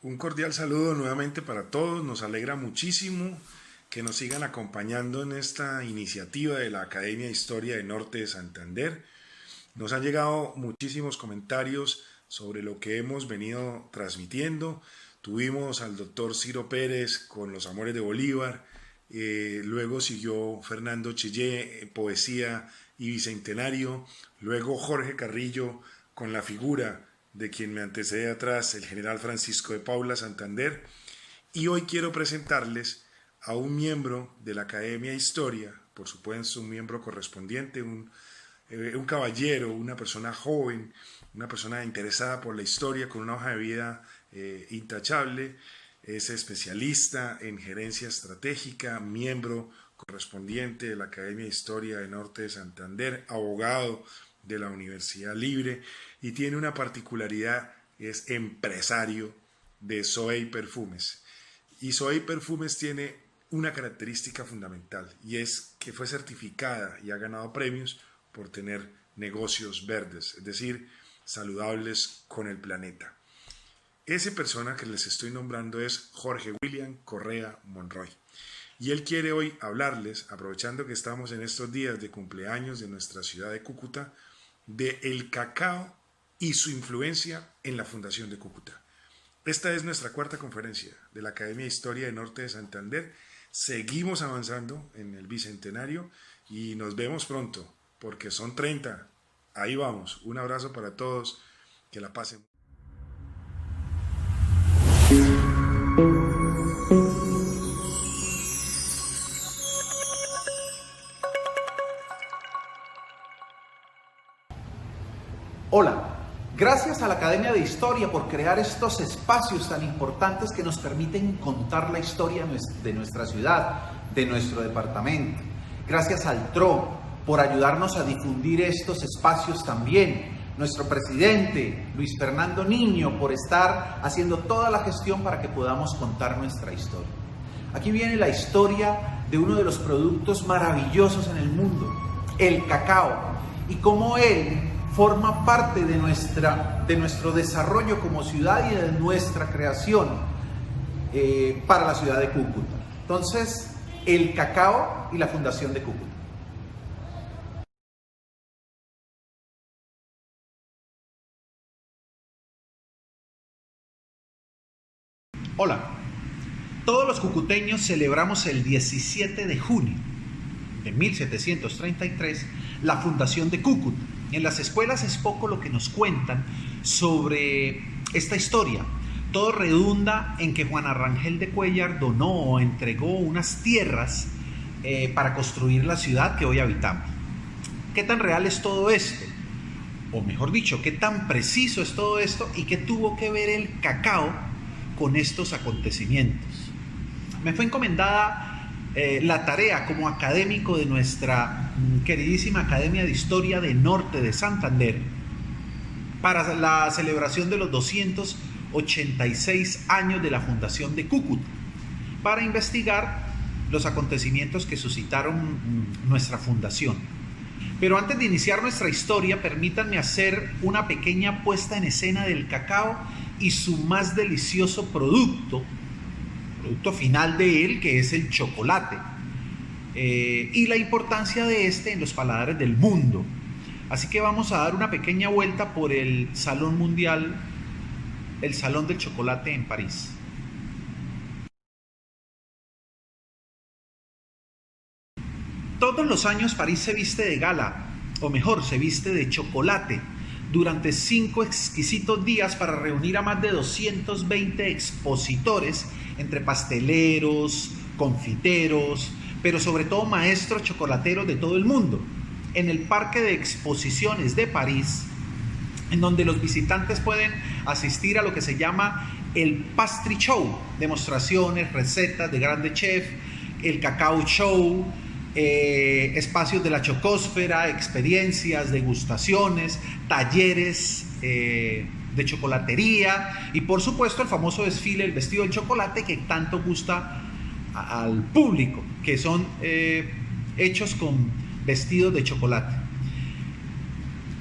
Un cordial saludo nuevamente para todos. Nos alegra muchísimo que nos sigan acompañando en esta iniciativa de la Academia de Historia de Norte de Santander. Nos han llegado muchísimos comentarios sobre lo que hemos venido transmitiendo. Tuvimos al doctor Ciro Pérez con Los Amores de Bolívar, luego siguió Fernando Chillé, Poesía y Bicentenario, luego Jorge Carrillo con la figura de quien me antecede atrás, el general Francisco de Paula Santander, y hoy quiero presentarles a un miembro de la Academia de Historia, por supuesto un miembro correspondiente, un caballero, una persona joven, una persona interesada por la historia, con una hoja de vida intachable. Es especialista en gerencia estratégica, miembro correspondiente de la Academia de Historia de Norte de Santander, abogado de la Universidad Libre, y tiene una particularidad: es empresario de Soey Perfumes. Y Soey Perfumes tiene una característica fundamental, y es que fue certificada y ha ganado premios por tener negocios verdes, es decir, saludables con el planeta. Esa persona que les estoy nombrando es Jorge William Correa Monroy. Y él quiere hoy hablarles, aprovechando que estamos en estos días de cumpleaños de nuestra ciudad de Cúcuta, de el cacao y su influencia en la Fundación de Cúcuta. Esta es nuestra cuarta conferencia de la Academia de Historia de Norte de Santander. Seguimos avanzando en el Bicentenario y nos vemos pronto, porque son 30. Ahí vamos. Un abrazo para todos. Que la pasen. Hola, gracias a la Academia de Historia por crear estos espacios tan importantes que nos permiten contar la historia de nuestra ciudad, de nuestro departamento. Gracias al TRO por ayudarnos a difundir estos espacios también. Nuestro presidente, Luis Fernando Niño, por estar haciendo toda la gestión para que podamos contar nuestra historia. Aquí viene la historia de uno de los productos maravillosos en el mundo, el cacao, y cómo él forma parte de nuestro desarrollo como ciudad y de nuestra creación para la ciudad de Cúcuta. Entonces, el cacao y la Fundación de Cúcuta. Hola, todos los cucuteños celebramos el 17 de junio de 1733 la Fundación de Cúcuta. En las escuelas es poco lo que nos cuentan sobre esta historia. Todo redunda en que Juan Arrangel de Cuéllar donó o entregó unas tierras para construir la ciudad que hoy habitamos. ¿Qué tan real es todo esto? O mejor dicho, ¿qué tan preciso es todo esto y qué tuvo que ver el cacao con estos acontecimientos? Me fue encomendada la tarea como académico de nuestra queridísima Academia de Historia de Norte de Santander para la celebración de los 286 años de la Fundación de Cúcuta, para investigar los acontecimientos que suscitaron nuestra fundación. Pero antes de iniciar nuestra historia, permítanme hacer una pequeña puesta en escena del cacao y su más delicioso producto final de él, que es el chocolate, y la importancia de este en los paladares del mundo. Así que vamos a dar una pequeña vuelta por el Salón Mundial, el Salón del Chocolate en París. Todos los años París se viste de gala, o mejor, se viste de chocolate, durante 5 exquisitos días para reunir a más de 220 expositores, entre pasteleros, confiteros, pero sobre todo maestros chocolateros de todo el mundo, en el Parque de Exposiciones de París, en donde los visitantes pueden asistir a lo que se llama el Pastry Show, demostraciones, recetas de grandes chefs, el Cacao Show, espacios de la chocósfera, experiencias, degustaciones, talleres de chocolatería y por supuesto el famoso desfile, el vestido de chocolate que tanto gusta al público, que son hechos con vestidos de chocolate.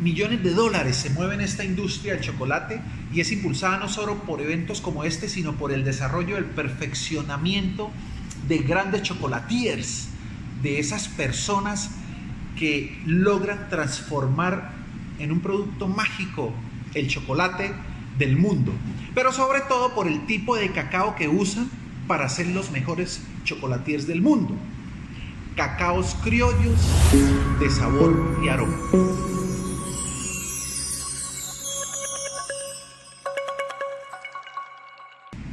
Millones de dólares se mueven en esta industria del chocolate y es impulsada no solo por eventos como este, sino por el desarrollo del perfeccionamiento de grandes chocolatiers, de esas personas que logran transformar en un producto mágico el chocolate del mundo, pero sobre todo por el tipo de cacao que usan para hacer los mejores chocolatiers del mundo. Cacaos criollos de sabor y aroma.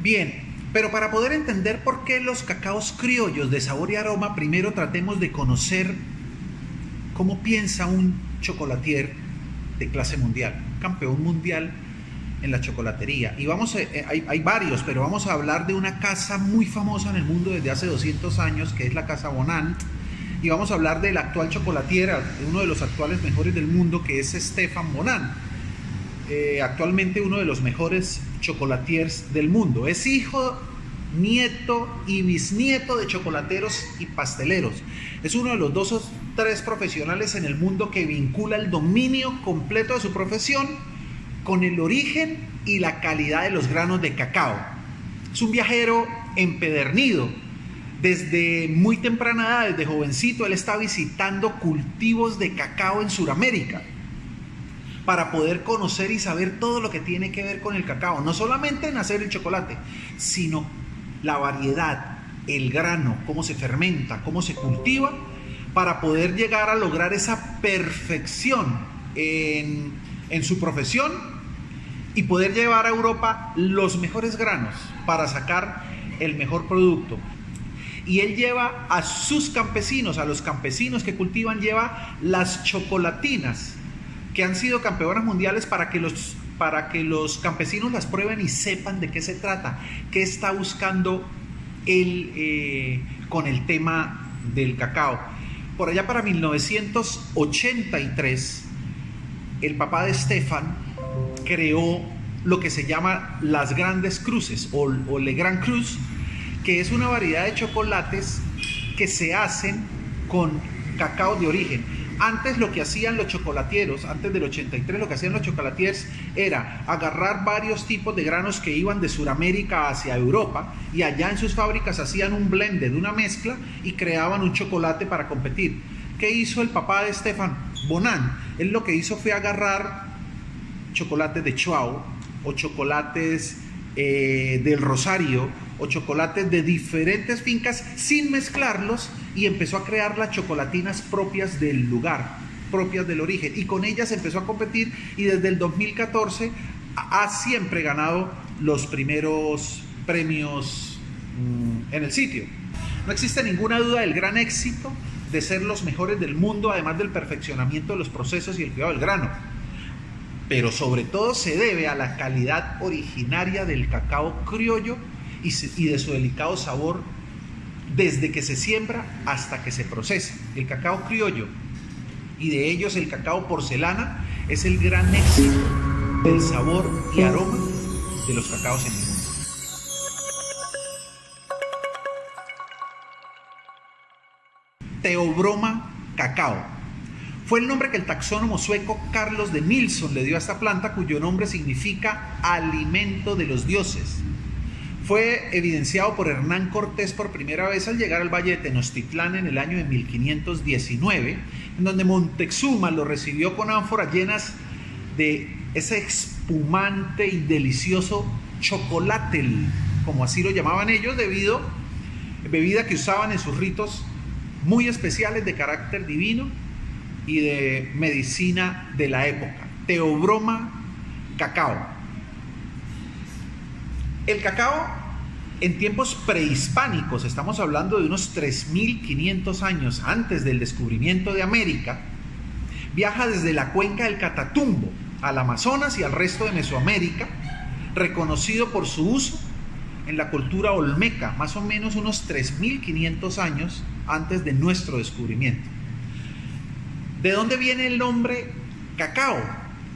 Bien, pero para poder entender por qué los cacaos criollos de sabor y aroma, primero tratemos de conocer cómo piensa un chocolatier de clase mundial, campeón mundial en la chocolatería. Y hay varios, pero vamos a hablar de una casa muy famosa en el mundo desde hace 200 años, que es la Casa Bonant. Y vamos a hablar del actual chocolatier, uno de los actuales mejores del mundo, que es Stéphane Bonant. Actualmente uno de los mejores chocolatiers del mundo. Es hijo, nieto y bisnieto de chocolateros y pasteleros. Es uno de los 2 o 3 profesionales en el mundo que vincula el dominio completo de su profesión con el origen y la calidad de los granos de cacao. Es un viajero empedernido. Desde muy temprana edad, desde jovencito, él está visitando cultivos de cacao en Sudamérica para poder conocer y saber todo lo que tiene que ver con el cacao. No solamente en hacer el chocolate, sino la variedad, el grano, cómo se fermenta, cómo se cultiva, para poder llegar a lograr esa perfección en su profesión y poder llevar a Europa los mejores granos para sacar el mejor producto. Y él lleva a sus campesinos, a los campesinos que cultivan, lleva las chocolatinas que han sido campeonas mundiales para que los campesinos las prueben y sepan de qué se trata, qué está buscando él con el tema del cacao. Por allá para 1983, el papá de Stéphane creó lo que se llama las Grandes Cruces o Le Grand Crus, que es una variedad de chocolates que se hacen con cacao de origen. Antes lo que hacían los chocolatieros, antes del 83, lo que hacían los chocolatiers era agarrar varios tipos de granos que iban de Sudamérica hacia Europa y allá en sus fábricas hacían un blended, una mezcla y creaban un chocolate para competir. ¿Qué hizo el papá de Stéphane Bonant? Él lo que hizo fue agarrar chocolates de Chuao o chocolates del Rosario o chocolates de diferentes fincas sin mezclarlos y empezó a crear las chocolatinas propias del lugar, propias del origen, y con ellas empezó a competir y desde el 2014 ha siempre ganado los primeros premios en el sitio. No existe ninguna duda del gran éxito de ser los mejores del mundo, además del perfeccionamiento de los procesos y el cuidado del grano, pero sobre todo se debe a la calidad originaria del cacao criollo y de su delicado sabor desde que se siembra hasta que se procesa. El cacao criollo y de ellos el cacao porcelana es el gran éxito del sabor y aroma de los cacaos en el mundo. Theobroma cacao fue el nombre que el taxónomo sueco Carlos de Nilsson le dio a esta planta, cuyo nombre significa alimento de los dioses. Fue evidenciado por Hernán Cortés por primera vez al llegar al valle de Tenochtitlán en el año de 1519, en donde Moctezuma lo recibió con ánforas llenas de ese espumante y delicioso chocolate, como así lo llamaban ellos, bebida que usaban en sus ritos muy especiales de carácter divino y de medicina de la época. Theobroma cacao. El cacao en tiempos prehispánicos, estamos hablando de unos 3.500 años antes del descubrimiento de América, viaja desde la cuenca del Catatumbo al Amazonas y al resto de Mesoamérica, reconocido por su uso en la cultura olmeca, más o menos unos 3.500 años antes de nuestro descubrimiento. ¿De dónde viene el nombre cacao?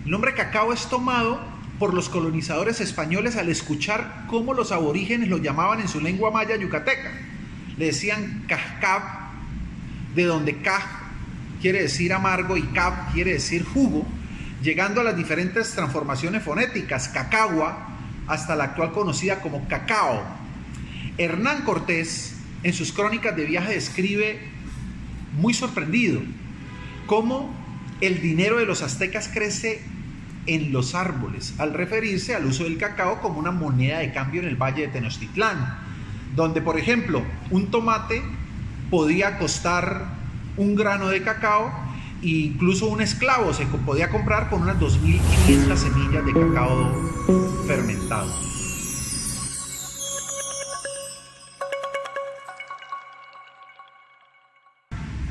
El nombre cacao es tomado por los colonizadores españoles al escuchar cómo los aborígenes lo llamaban en su lengua maya yucateca. Le decían cascab, de donde caj quiere decir amargo y cab quiere decir jugo, llegando a las diferentes transformaciones fonéticas, cacagua, hasta la actual conocida como cacao. Hernán Cortés, en sus crónicas de viaje, describe, muy sorprendido, cómo el dinero de los aztecas crece en los árboles, al referirse al uso del cacao como una moneda de cambio en el valle de Tenochtitlán, donde, por ejemplo, un tomate podía costar un grano de cacao, e incluso un esclavo se podía comprar con unas 2.500 semillas de cacao fermentado.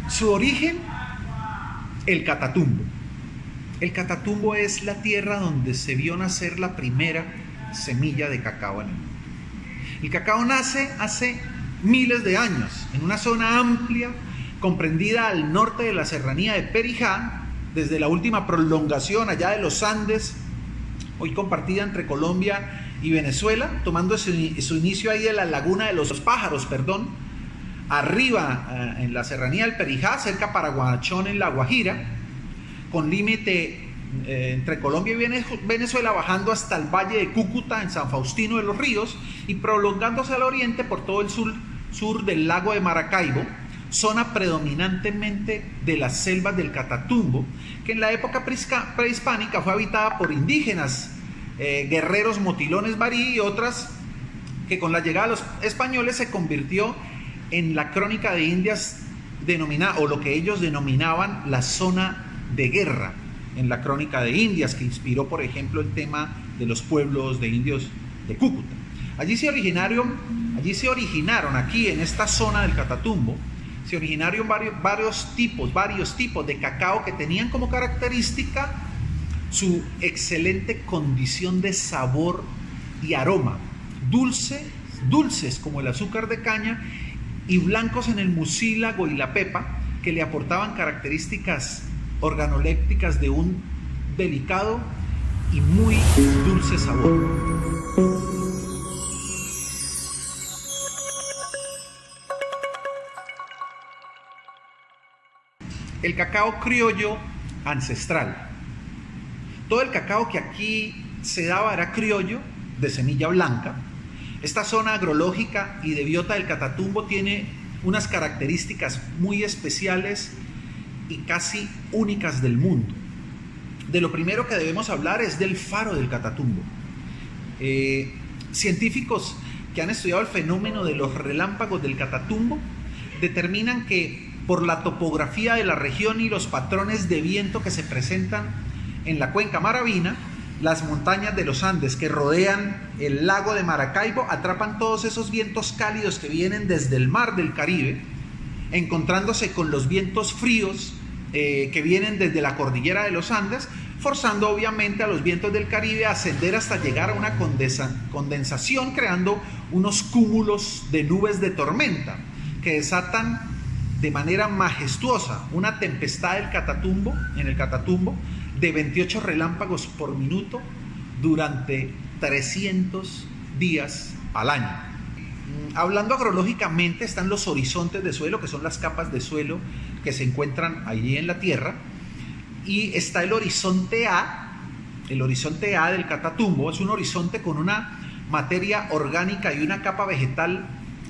Su origen, el Catatumbo. El Catatumbo es la tierra donde se vio nacer la primera semilla de cacao en el mundo. El cacao nace hace miles de años, en una zona amplia, comprendida al norte de la serranía de Perijá, desde la última prolongación allá de los Andes, hoy compartida entre Colombia y Venezuela, tomando su inicio ahí de la laguna de los pájaros, arriba en la serranía del Perijá, cerca a Paraguachón en La Guajira, con límite entre Colombia y Venezuela, bajando hasta el valle de Cúcuta en San Faustino de los Ríos y prolongándose al oriente por todo el sur del lago de Maracaibo, zona predominantemente de las selvas del Catatumbo, que en la época prehispánica fue habitada por indígenas, guerreros motilones barí y otras, que con la llegada de los españoles se convirtió en la crónica de Indias denominada, o lo que ellos denominaban la zona de guerra, en la crónica de Indias, que inspiró, por ejemplo, el tema de los pueblos de indios de Cúcuta. Allí se originaron aquí en esta zona del Catatumbo, se originaron varios tipos de cacao que tenían como característica su excelente condición de sabor y aroma, dulces como el azúcar de caña y blancos en el mucílago y la pepa, que le aportaban características organolépticas de un delicado y muy dulce sabor. El cacao criollo ancestral. Todo el cacao que aquí se daba era criollo, de semilla blanca. Esta zona agrológica y de biota del Catatumbo tiene unas características muy especiales y casi únicas del mundo. De lo primero que debemos hablar es del faro del Catatumbo. Científicos que han estudiado el fenómeno de los relámpagos del Catatumbo determinan que por la topografía de la región y los patrones de viento que se presentan en la cuenca maravina, las montañas de los Andes que rodean el lago de Maracaibo atrapan todos esos vientos cálidos que vienen desde el mar del Caribe, encontrándose con los vientos fríos que vienen desde la cordillera de los Andes, forzando obviamente a los vientos del Caribe a ascender hasta llegar a una condensación, creando unos cúmulos de nubes de tormenta que desatan de manera majestuosa una tempestad en el Catatumbo de 28 relámpagos por minuto durante 300 días al año. Hablando agrológicamente, están los horizontes de suelo, que son las capas de suelo que se encuentran allí en la tierra, y está el horizonte A. El horizonte A del Catatumbo es un horizonte con una materia orgánica y una capa vegetal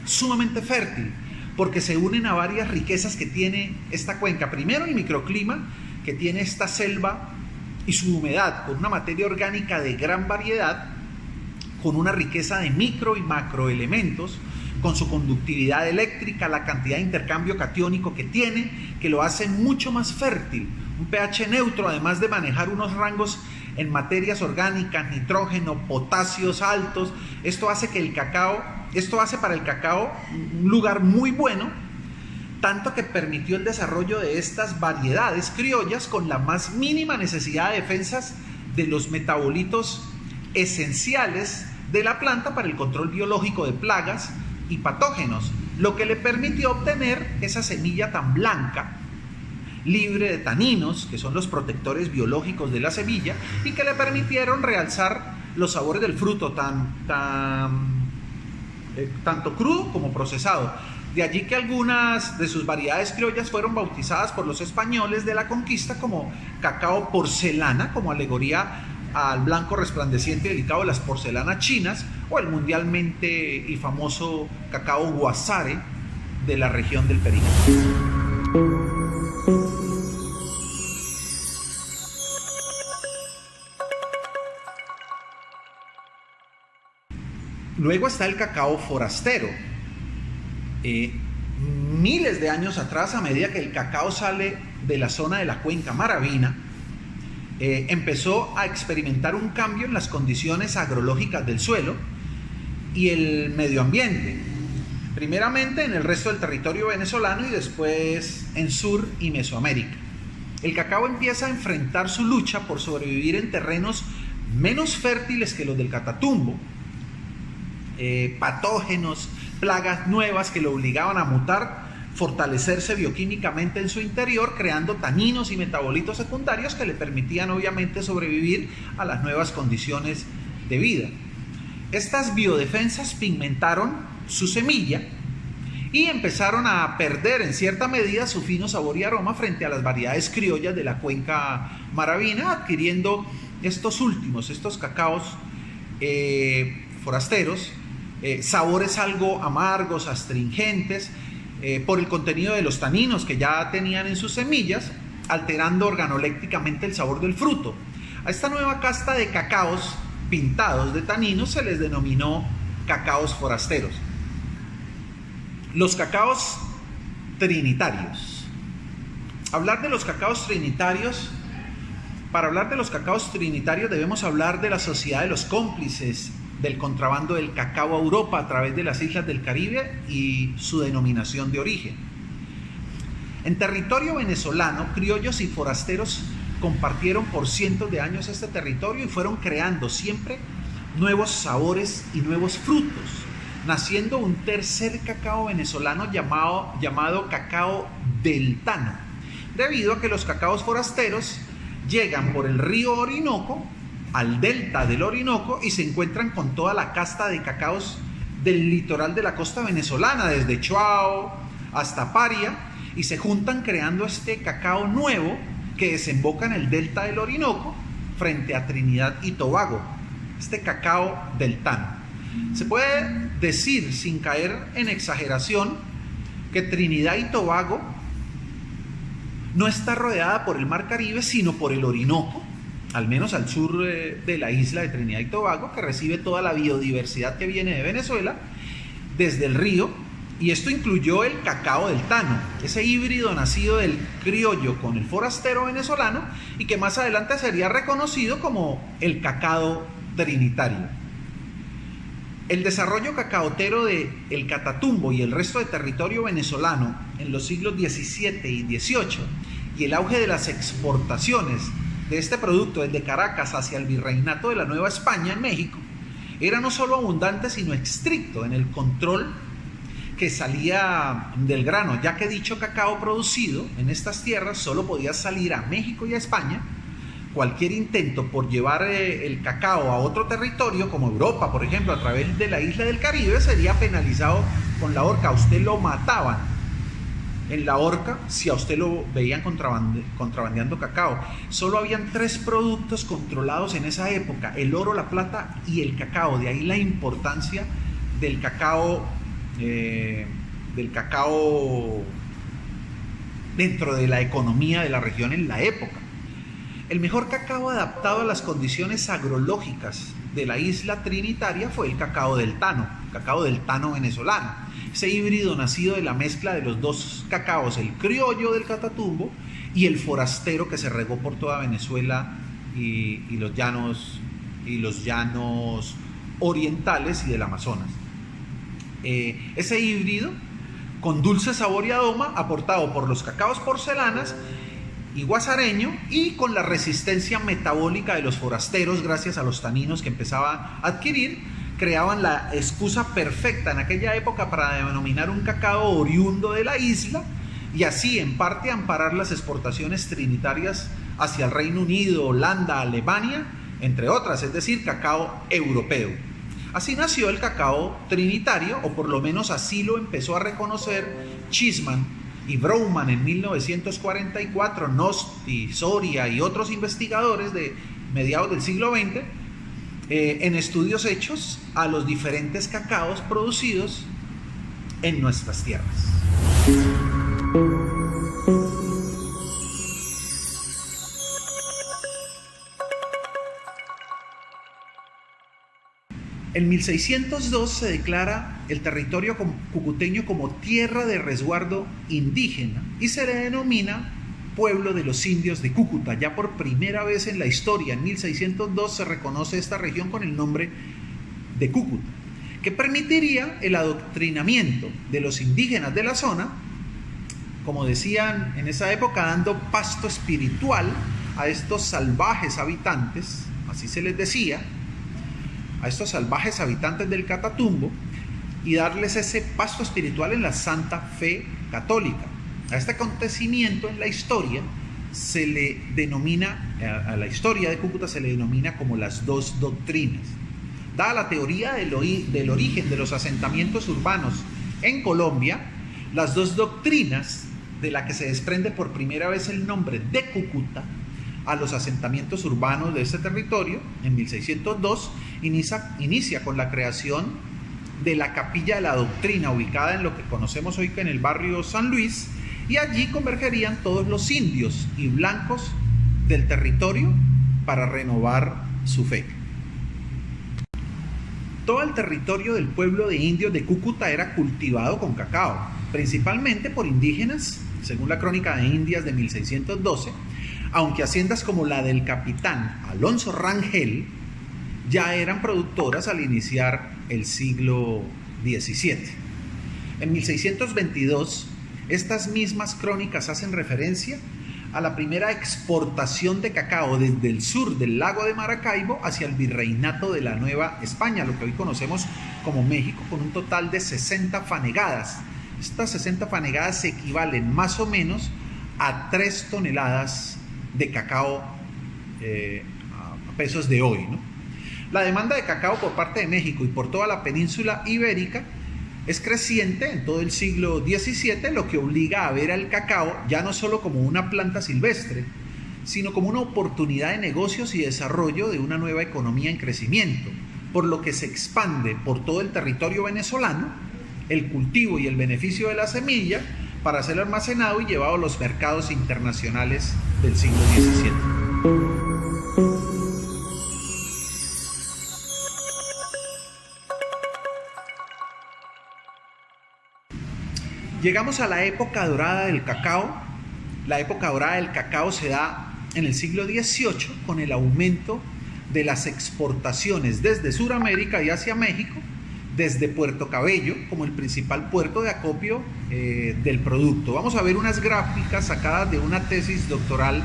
sumamente fértil, porque se unen a varias riquezas que tiene esta cuenca. Primero, el microclima que tiene esta selva y su humedad, con una materia orgánica de gran variedad, con una riqueza de micro y macroelementos, con su conductividad eléctrica, la cantidad de intercambio catiónico que tiene, que lo hace mucho más fértil. Un pH neutro, además de manejar unos rangos en materias orgánicas, nitrógeno, potasios altos. Esto hace para el cacao un lugar muy bueno, tanto que permitió el desarrollo de estas variedades criollas con la más mínima necesidad de defensas de los metabolitos esenciales de la planta para el control biológico de plagas y patógenos, lo que le permitió obtener esa semilla tan blanca libre de taninos, que son los protectores biológicos de la semilla, y que le permitieron realzar los sabores del fruto tanto crudo como procesado. De allí que algunas de sus variedades criollas fueron bautizadas por los españoles de la conquista como cacao porcelana, como alegoría al blanco resplandeciente y delicado de las porcelanas chinas, o el mundialmente y famoso cacao guasare de la región del Perú. Luego está el cacao forastero. Miles de años atrás, a medida que el cacao sale de la zona de la cuenca Maravina, empezó a experimentar un cambio en las condiciones agrológicas del suelo y el medio ambiente, primeramente en el resto del territorio venezolano y después en Sur y Mesoamérica. El cacao empieza a enfrentar su lucha por sobrevivir en terrenos menos fértiles que los del Catatumbo, patógenos, plagas nuevas que lo obligaban a mutar, fortalecerse bioquímicamente en su interior, creando taninos y metabolitos secundarios que le permitían obviamente sobrevivir a las nuevas condiciones de vida. Estas biodefensas pigmentaron su semilla y empezaron a perder en cierta medida su fino sabor y aroma frente a las variedades criollas de la cuenca Maravina, adquiriendo estos cacaos forasteros sabores algo amargos, astringentes, por el contenido de los taninos que ya tenían en sus semillas, alterando organolépticamente el sabor del fruto. A esta nueva casta de cacaos pintados de taninos se les denominó cacaos forasteros. Los cacaos trinitarios. Hablar de los cacaos trinitarios, para hablar de los cacaos trinitarios debemos hablar de la sociedad de los cómplices del contrabando del cacao a Europa a través de las islas del Caribe y su denominación de origen. En territorio venezolano, criollos y forasteros compartieron por cientos de años este territorio y fueron creando siempre nuevos sabores y nuevos frutos, naciendo un tercer cacao venezolano llamado cacao del Tano, debido a que los cacaos forasteros llegan por el río Orinoco al delta del Orinoco y se encuentran con toda la casta de cacaos del litoral de la costa venezolana, desde Chuao hasta Paria, y se juntan creando este cacao nuevo que desemboca en el delta del Orinoco frente a Trinidad y Tobago, este cacao del Tano. Se puede decir, sin caer en exageración, que Trinidad y Tobago no está rodeada por el Mar Caribe, sino por el Orinoco, al menos al sur de la isla de Trinidad y Tobago, que recibe toda la biodiversidad que viene de Venezuela desde el río, y esto incluyó el cacao del Tano, ese híbrido nacido del criollo con el forastero venezolano y que más adelante sería reconocido como el cacao trinitario. El desarrollo cacaotero de el Catatumbo y el resto de territorio venezolano en los siglos XVII y XVIII y el auge de las exportaciones de este producto desde Caracas hacia el virreinato de la Nueva España en México era no solo abundante sino estricto en el control que salía del grano, ya que dicho cacao producido en estas tierras solo podía salir a México y a España. Cualquier intento por llevar el cacao a otro territorio, como Europa, por ejemplo, a través de la isla del Caribe, sería penalizado con la horca. A usted lo mataban en la horca si a usted lo veían contrabandeando cacao. Solo habían 3 productos controlados en esa época: el oro, la plata y el cacao. De ahí la importancia del cacao dentro de la economía de la región en la época. El mejor cacao adaptado a las condiciones agrológicas de la isla trinitaria fue el cacao del Tano venezolano, ese híbrido nacido de la mezcla de los dos cacaos, el criollo del Catatumbo y el forastero que se regó por toda Venezuela y los llanos orientales y del Amazonas. Ese híbrido con dulce sabor y aroma aportado por los cacaos porcelanas y guasareño, y con la resistencia metabólica de los forasteros gracias a los taninos que empezaban a adquirir, creaban la excusa perfecta en aquella época para denominar un cacao oriundo de la isla y así en parte amparar las exportaciones trinitarias hacia el Reino Unido, Holanda, Alemania, entre otras, es decir, cacao europeo. Así nació el cacao trinitario, o por lo menos así lo empezó a reconocer Cheesman y Brouman en 1944, Nosti, Soria y otros investigadores de mediados del siglo XX, en estudios hechos a los diferentes cacaos producidos en nuestras tierras. En 1602 se declara el territorio cucuteño como tierra de resguardo indígena y se le denomina pueblo de los indios de Cúcuta. Ya por primera vez en la historia, en 1602, se reconoce esta región con el nombre de Cúcuta, que permitiría el adoctrinamiento de los indígenas de la zona, como decían en esa época, dando pasto espiritual a estos salvajes habitantes, así se les decía, a estos salvajes habitantes del Catatumbo, y darles ese pasto espiritual en la Santa Fe Católica. A este acontecimiento en la historia se le denomina, a la historia de Cúcuta se le denomina como las dos doctrinas. Dada la teoría del origen de los asentamientos urbanos en Colombia, las dos doctrinas de la que se desprende por primera vez el nombre de Cúcuta a los asentamientos urbanos de este territorio, en 1602, inicia con la creación de la Capilla de la Doctrina, ubicada en lo que conocemos hoy en el barrio San Luis, y allí convergerían todos los indios y blancos del territorio para renovar su fe. Todo el territorio del pueblo de indios de Cúcuta era cultivado con cacao, principalmente por indígenas, según la Crónica de Indias de 1612, aunque haciendas como la del capitán Alonso Rangel ya eran productoras al iniciar el siglo XVII. En 1622, estas mismas crónicas hacen referencia a la primera exportación de cacao desde el sur del lago de Maracaibo hacia el virreinato de la Nueva España, lo que hoy conocemos como México, con un total de 60 fanegadas. Estas 60 fanegadas equivalen más o menos a 3 toneladas de cacao a pesos de hoy, ¿no? La demanda de cacao por parte de México y por toda la península ibérica es creciente en todo el siglo XVII, lo que obliga a ver al cacao ya no solo como una planta silvestre, sino como una oportunidad de negocios y desarrollo de una nueva economía en crecimiento, por lo que se expande por todo el territorio venezolano el cultivo y el beneficio de la semilla para ser almacenado y llevado a los mercados internacionales del siglo XVII. Llegamos a la época dorada del cacao. La época dorada del cacao se da en el siglo XVIII con el aumento de las exportaciones desde Sudamérica y hacia México, desde Puerto Cabello como el principal puerto de acopio del producto. Vamos a ver unas gráficas sacadas de una tesis doctoral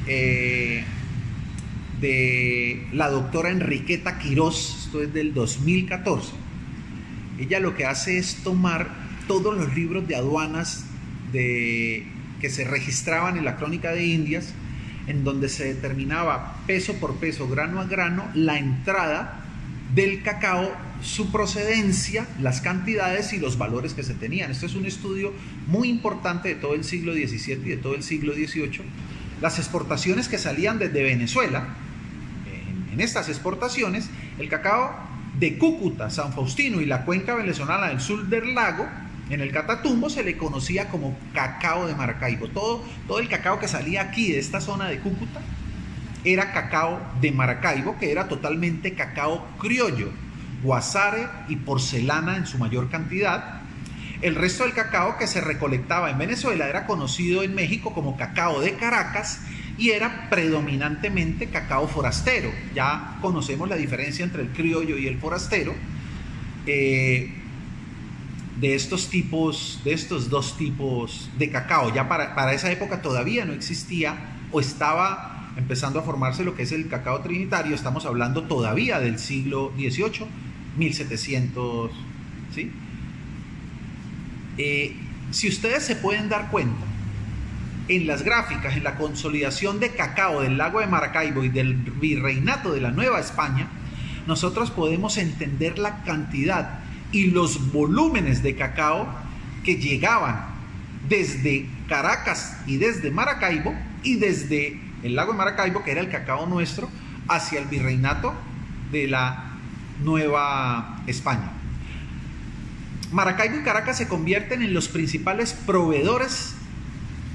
de la doctora Enriqueta Quirós, esto es del 2014. Ella lo que hace es tomar todos los libros de aduanas que se registraban en la Crónica de Indias, en donde se determinaba peso por peso, grano a grano, la entrada del cacao, su procedencia, las cantidades y los valores que se tenían. Esto es un estudio muy importante de todo el siglo XVII y de todo el siglo XVIII. Las exportaciones que salían desde Venezuela, en estas exportaciones, el cacao de Cúcuta, San Faustino y la cuenca venezolana del sur del lago, en el Catatumbo, se le conocía como cacao de Maracaibo. Todo el cacao que salía aquí de esta zona de Cúcuta era cacao de Maracaibo, que era totalmente cacao criollo, guasare y porcelana en su mayor cantidad. El resto del cacao que se recolectaba en Venezuela era conocido en México como cacao de Caracas y era predominantemente cacao forastero. Ya conocemos la diferencia entre el criollo y el forastero. De estos dos tipos de cacao. Ya para esa época todavía no existía o estaba empezando a formarse lo que es el cacao trinitario. Estamos hablando todavía del siglo XVIII, 1700, ¿sí? Si ustedes se pueden dar cuenta, en las gráficas, en la consolidación de cacao del lago de Maracaibo y del virreinato de la Nueva España, nosotros podemos entender la cantidad y los volúmenes de cacao que llegaban desde Caracas y desde Maracaibo y desde el lago de Maracaibo, que era el cacao nuestro, hacia el virreinato de la Nueva España. Maracaibo y Caracas se convierten en los principales proveedores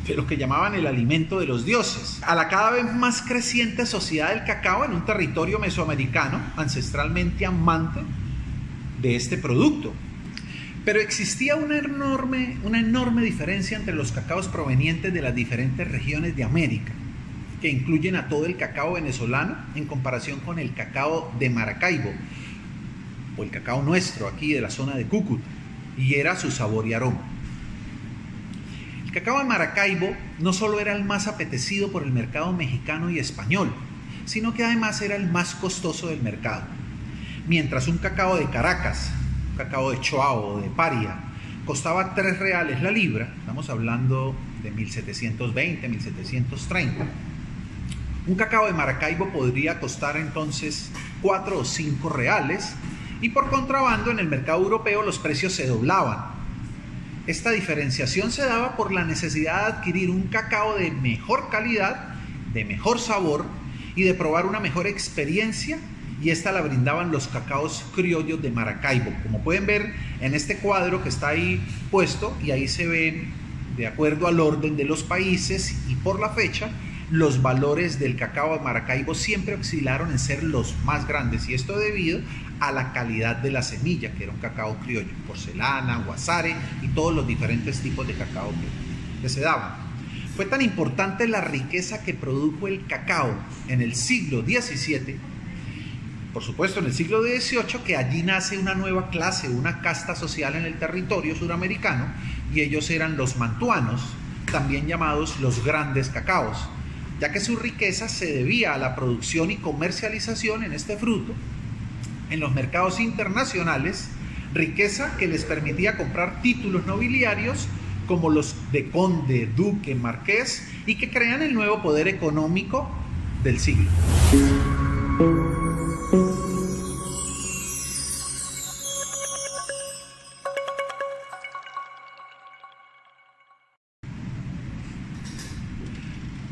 de lo que llamaban el alimento de los dioses, a la cada vez más creciente sociedad del cacao en un territorio mesoamericano ancestralmente amante de este producto. Pero existía una enorme diferencia entre los cacaos provenientes de las diferentes regiones de América, que incluyen a todo el cacao venezolano en comparación con el cacao de Maracaibo, o el cacao nuestro aquí de la zona de Cúcuta, y era su sabor y aroma. El cacao de Maracaibo no solo era el más apetecido por el mercado mexicano y español, sino que además era el más costoso del mercado. Mientras un cacao de Caracas, un cacao de Choao o de Paria, costaba 3 reales la libra, estamos hablando de 1720, 1730, un cacao de Maracaibo podría costar entonces 4 o 5 reales, y por contrabando en el mercado europeo los precios se doblaban. Esta diferenciación se daba por la necesidad de adquirir un cacao de mejor calidad, de mejor sabor y de probar una mejor experiencia, y esta la brindaban los cacaos criollos de Maracaibo. Como pueden ver en este cuadro que está ahí puesto, y ahí se ven, de acuerdo al orden de los países y por la fecha, los valores del cacao de Maracaibo siempre oscilaron en ser los más grandes, y esto debido a la calidad de la semilla, que era un cacao criollo, porcelana, guasare y todos los diferentes tipos de cacao que se daban. Fue tan importante la riqueza que produjo el cacao en el siglo XVII, por supuesto en el siglo XVIII, que allí nace una nueva clase, una casta social en el territorio suramericano, y ellos eran los mantuanos, también llamados los grandes cacaos, ya que su riqueza se debía a la producción y comercialización en este fruto en los mercados internacionales, riqueza que les permitía comprar títulos nobiliarios como los de conde, duque, marqués, y que crean el nuevo poder económico del siglo.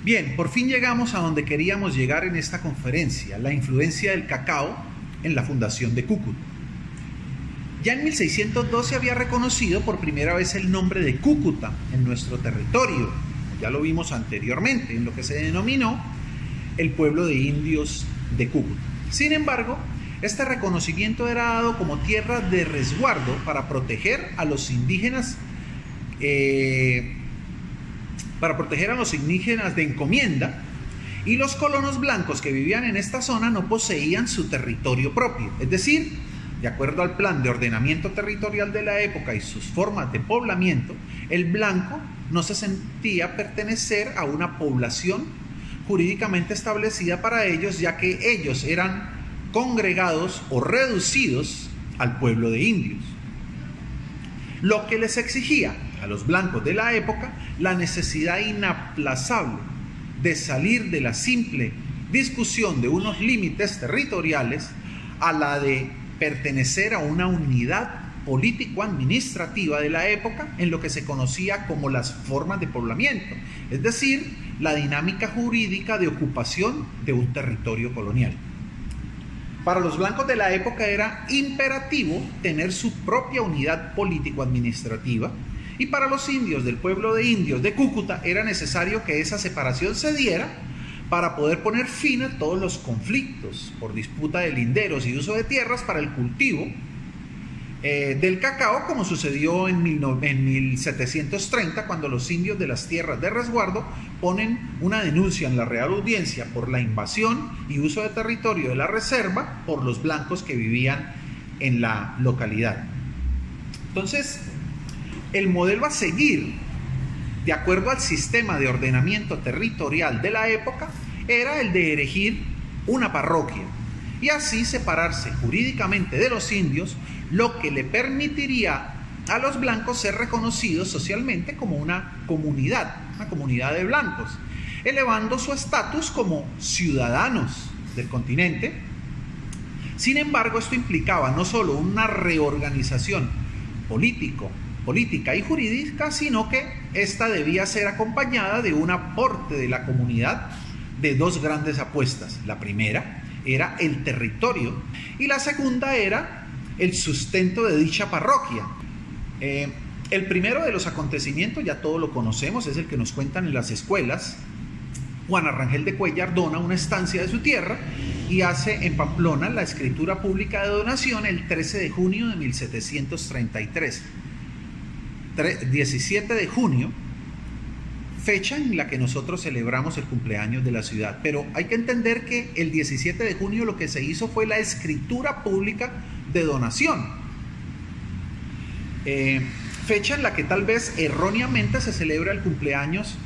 Bien, por fin llegamos a donde queríamos llegar en esta conferencia, la influencia del cacao en la fundación de Cúcuta. Ya en 1602 se había reconocido por primera vez el nombre de Cúcuta en nuestro territorio, ya lo vimos anteriormente, en lo que se denominó el pueblo de indios de Cúcuta. Sin embargo, este reconocimiento era dado como tierra de resguardo para proteger a los indígenas, de encomienda, y los colonos blancos que vivían en esta zona no poseían su territorio propio. Es decir, de acuerdo al plan de ordenamiento territorial de la época y sus formas de poblamiento, el blanco no se sentía pertenecer a una población jurídicamente establecida para ellos, ya que ellos eran congregados o reducidos al pueblo de indios, lo que les exigía a los blancos de la época la necesidad inaplazable de salir de la simple discusión de unos límites territoriales a la de pertenecer a una unidad político-administrativa de la época en lo que se conocía como las formas de poblamiento, es decir, la dinámica jurídica de ocupación de un territorio colonial. Para los blancos de la época era imperativo tener su propia unidad político-administrativa, y para los indios del pueblo de indios de Cúcuta era necesario que esa separación se diera para poder poner fin a todos los conflictos por disputa de linderos y uso de tierras para el cultivo del cacao, como sucedió en 1730, cuando los indios de las tierras de resguardo ponen una denuncia en la Real Audiencia por la invasión y uso de territorio de la reserva por los blancos que vivían en la localidad. Entonces, el modelo a seguir, de acuerdo al sistema de ordenamiento territorial de la época, era el de erigir una parroquia y así separarse jurídicamente de los indios, lo que le permitiría a los blancos ser reconocidos socialmente como una comunidad de blancos, elevando su estatus como ciudadanos del continente. Sin embargo, esto implicaba no solo una reorganización política y jurídica, sino que esta debía ser acompañada de un aporte de la comunidad de dos grandes apuestas. La primera era el territorio y la segunda era el sustento de dicha parroquia. El primero de los acontecimientos, ya todos lo conocemos, es el que nos cuentan en las escuelas. Juan Arrangel de Cuéllar dona una estancia de su tierra y hace en Pamplona la escritura pública de donación el 13 de junio de 1733. 17 de junio, fecha en la que nosotros celebramos el cumpleaños de la ciudad. Pero hay que entender que el 17 de junio lo que se hizo fue la escritura pública de donación. Fecha en la que tal vez erróneamente se celebra el cumpleaños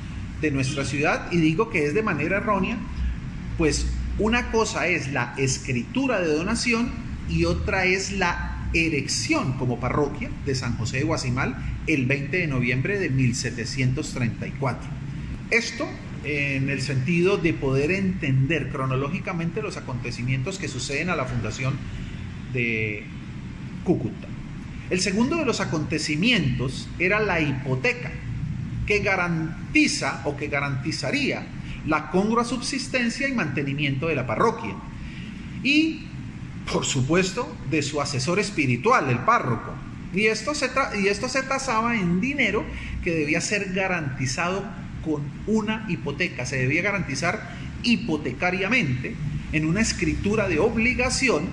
de nuestra ciudad, y digo que es de manera errónea, pues una cosa es la escritura de donación y otra es la erección como parroquia de San José de Guasimal el 20 de noviembre de 1734. Esto en el sentido de poder entender cronológicamente los acontecimientos que suceden a la fundación de Cúcuta. El segundo de los acontecimientos era la hipoteca, que garantiza o que garantizaría la congrua subsistencia y mantenimiento de la parroquia. Y, por supuesto, de su asesor espiritual, el párroco. Y esto se tasaba en dinero que debía ser garantizado con una hipoteca. Se debía garantizar hipotecariamente en una escritura de obligación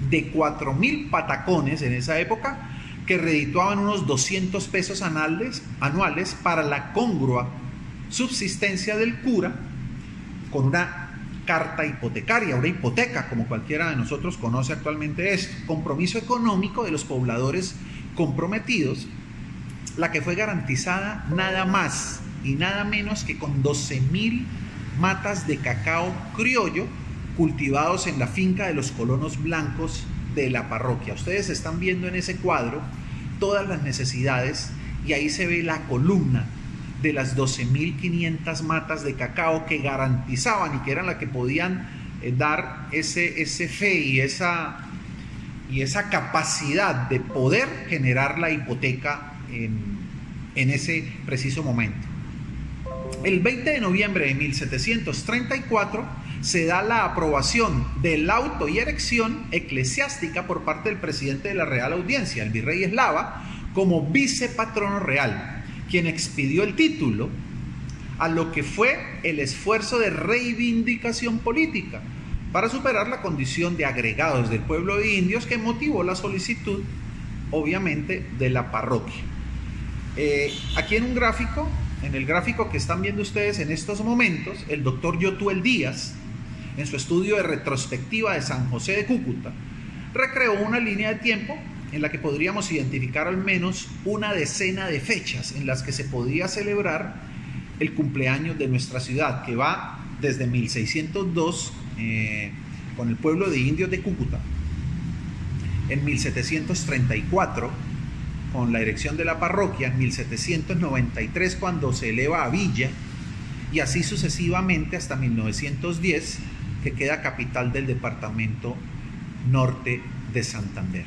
de 4.000 patacones en esa época, que redituaban unos 200 pesos anuales para la congrua subsistencia del cura, con una carta hipotecaria, una hipoteca, como cualquiera de nosotros conoce actualmente esto, compromiso económico de los pobladores comprometidos, la que fue garantizada nada más y nada menos que con 12.000 matas de cacao criollo cultivados en la finca de los colonos blancos de la parroquia. Ustedes están viendo en ese cuadro todas las necesidades, y ahí se ve la columna de las 12.500 matas de cacao que garantizaban y que eran las que podían dar ese fe y esa capacidad de poder generar la hipoteca en ese preciso momento. El 20 de noviembre de 1734 se da la aprobación del auto y erección eclesiástica por parte del presidente de la Real Audiencia, el virrey Eslava, como vicepatrono real, quien expidió el título a lo que fue el esfuerzo de reivindicación política para superar la condición de agregados del pueblo de indios que motivó la solicitud, obviamente, de la parroquia. Aquí en el gráfico que están viendo ustedes en estos momentos, el doctor Yotuel Díaz, en su estudio de retrospectiva de San José de Cúcuta, recreó una línea de tiempo en la que podríamos identificar al menos una decena de fechas en las que se podía celebrar el cumpleaños de nuestra ciudad, que va desde 1602 con el pueblo de indios de Cúcuta, en 1734 con la erección de la parroquia, en 1793 cuando se eleva a villa, y así sucesivamente hasta 1910, que queda capital del departamento norte de Santander.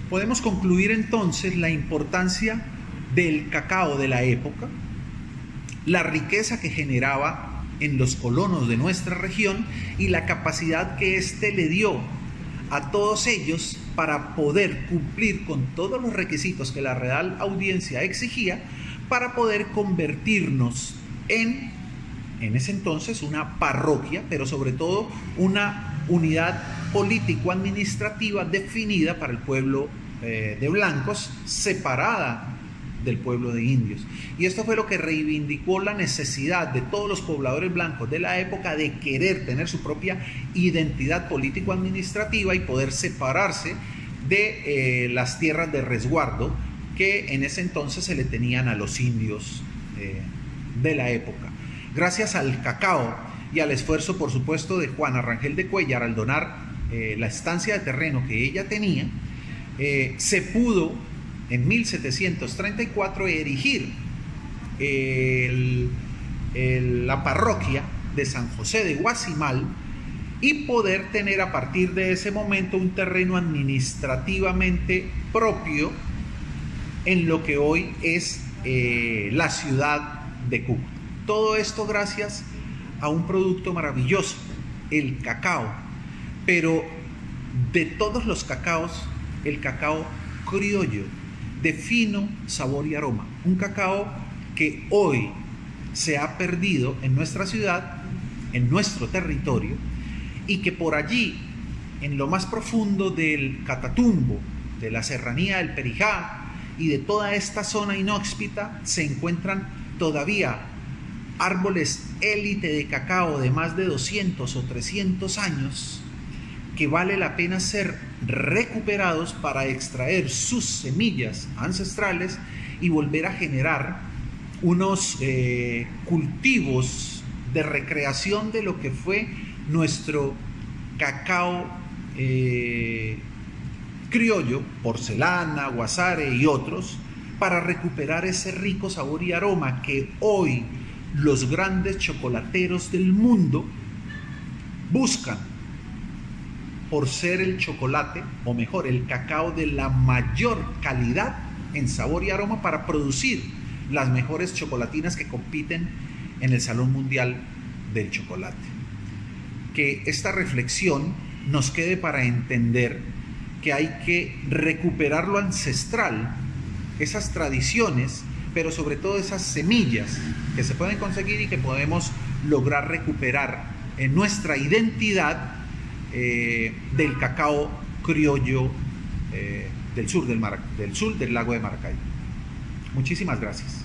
Podemos concluir entonces la importancia del cacao de la época, la riqueza que generaba en los colonos de nuestra región y la capacidad que éste le dio a todos ellos para poder cumplir con todos los requisitos que la Real Audiencia exigía para poder convertirnos en ese entonces una parroquia, pero sobre todo una unidad político-administrativa definida para el pueblo de blancos, separada del pueblo de indios. Y esto fue lo que reivindicó la necesidad de todos los pobladores blancos de la época de querer tener su propia identidad político-administrativa y poder separarse de las tierras de resguardo que en ese entonces se le tenían a los indios de la época. Gracias al cacao y al esfuerzo, por supuesto, de Juana Rangel de Cuéllar al donar la estancia de terreno que ella tenía, se pudo en 1734 erigir la parroquia de San José de Guasimal y poder tener a partir de ese momento un terreno administrativamente propio en lo que hoy es la ciudad de Cúcuta. Todo esto gracias a un producto maravilloso, el cacao, pero de todos los cacaos, el cacao criollo, de fino sabor y aroma, un cacao que hoy se ha perdido en nuestra ciudad, en nuestro territorio, y que por allí, en lo más profundo del Catatumbo, de la serranía del Perijá y de toda esta zona inhóspita, se encuentran todavía árboles élite de cacao de más de 200 o 300 años que vale la pena ser recuperados para extraer sus semillas ancestrales y volver a generar unos cultivos de recreación de lo que fue nuestro cacao criollo, porcelana, guasare y otros, para recuperar ese rico sabor y aroma que hoy los grandes chocolateros del mundo buscan por ser el chocolate, o mejor, el cacao de la mayor calidad en sabor y aroma para producir las mejores chocolatinas que compiten en el Salón Mundial del Chocolate. Que esta reflexión nos quede para entender que hay que recuperar lo ancestral, esas tradiciones, pero sobre todo esas semillas que se pueden conseguir y que podemos lograr recuperar en nuestra identidad del cacao criollo del sur del lago de Maracay. Muchísimas gracias.